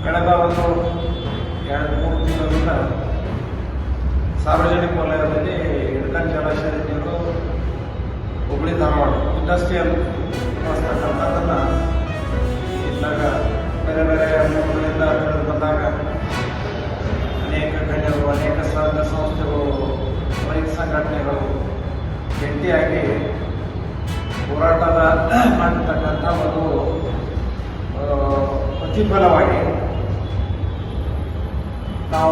ಕಳೆದ ಒಂದು 2-3 ತಿಂಗಳಿಂದ ಸಾರ್ವಜನಿಕ ವಲಯದಲ್ಲಿ ಇಳಕಲ್ ಜಲಾಶಯದ ನೀರು ಹುಬ್ಬಳ್ಳಿ ಧಾರವಾಡ ಇಂಡಸ್ಟ್ರಿಯಲ್ ಬರ್ತಕ್ಕಂಥದ್ದನ್ನು ಇದ್ದಾಗ ಬೇರೆ ಬೇರೆ ಮೂಲಗಳಿಂದ ತಿಳಿದು ಬಂದಾಗ ಅನೇಕ ಗಣ್ಯರು, ಅನೇಕ ಸಂಘ ಸಂಸ್ಥೆಗಳು, ರೈತ ಸಂಘಟನೆಗಳು ಜಂಟಿಯಾಗಿ ಹೋರಾಟದ ಮಾಡಿರ್ತಕ್ಕಂಥ ಒಂದು ಪ್ರತಿಫಲವಾಗಿ ನಾವು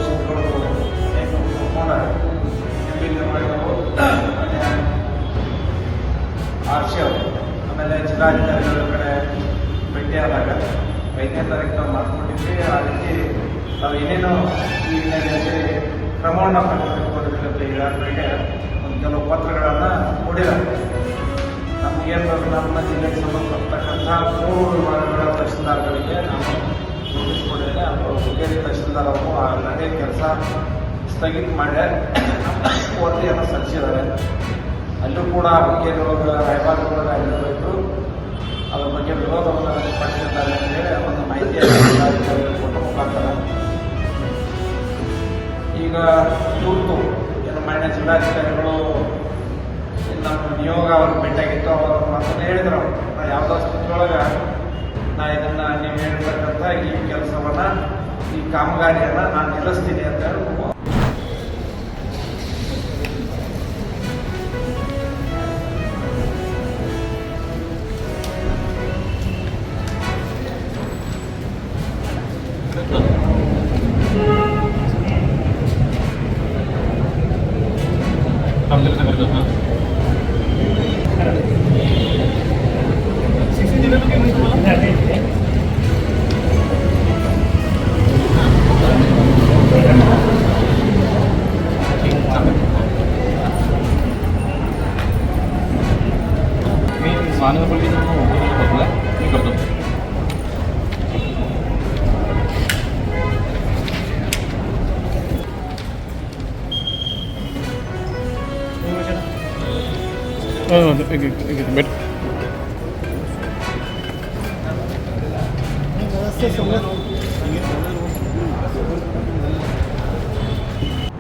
ಸಂಸ್ಥೆಗಳು ಅನೇಕ ಮುಖಂಡ ನಿರ್ಮಾಣಗಳು ಆರ್ಸಿ ಅವರು ಆಮೇಲೆ ಜಿಲ್ಲಾಧಿಕಾರಿಗಳ ಕಡೆ ಭೇಟಿಯಾದಾಗ 5ನೇ ತಾರೀಕು ನಾವು ಮಾತುಕೊಂಡಿದ್ವಿ. ಆ ರೀತಿ ನಾವು ಏನೇನೋ ಈ ಹಿನ್ನೆಲೆಯಲ್ಲಿ ಕ್ರಮವನ್ನು ತೆಗೆದುಕೊಂಡಿದ್ದೀವಿ. ಈಗಾಗಲೇ ಒಂದು ಕೆಲವು ಪತ್ರಗಳನ್ನು ಕೊಡಿದ್ದಾರೆ. ನಮಗೇನು ನಮ್ಮ ಜಿಲ್ಲೆಗೆ ಸಂಬಂಧಪಟ್ಟತಕ್ಕಂಥ 3 ವಿಭಾಗಗಳ ತಹಶೀಲ್ದಾರ್ಗಳಿಗೆ ನಾವು ನೋಟಿಸ್ ಕೊಟ್ಟಿದ್ದೇನೆ. ಅವರು ಹುಕ್ಕೇರಿ ತಹಶೀಲ್ದಾರ್ ಅವರು ಆ ನಡೆ ಕೆಲಸ ಸ್ಥಗಿತ ಮಾಡಿ ವರದಿಯನ್ನು ಸಲ್ಲಿಸಿದ್ದಾರೆ. ಅಲ್ಲೂ ಕೂಡ ಹುಕ್ಕೇರಿ ಒಳಗೆ ರಾಯಬಾಗದೊಳಗೆ ಆಗಿರಬೇಕು ಅದ್ರ ಬಗ್ಗೆ ವಿರೋಧವನ್ನು ವ್ಯಕ್ತಪಡಿಸಿದ್ದಾರೆ ಅಂತೇಳಿ ಒಂದು ಮಾಹಿತಿಯನ್ನು ಕೊಟ್ಟು ಮುಖಾಂತರ ಈಗ ತುರ್ತು ಏನು ಮಾನ್ಯ ಜಿಲ್ಲಾಧಿಕಾರಿಗಳು ನಮ್ಮ ನಿಯೋಗ ಅವ್ರಿಗೆ ಭೇಟಿಯಾಗಿತ್ತು. ಅವರು ಮಾತನ್ನು ಹೇಳಿದ್ರು, ಯಾವುದೋ ಸ್ಥಿತಿಯೊಳಗೆ ನಾ ಇದನ್ನು ನೀವು ಹೇಳಿರ್ತಕ್ಕಂಥ ಈ ಕೆಲಸವನ್ನು, ಈ ಕಾಮಗಾರಿಯನ್ನು ನಾನು ನಿಲ್ಲಿಸ್ತೀನಿ ಅಂತ ಹೇಳಿ मानवपल्ली होतला मी करतो. बेट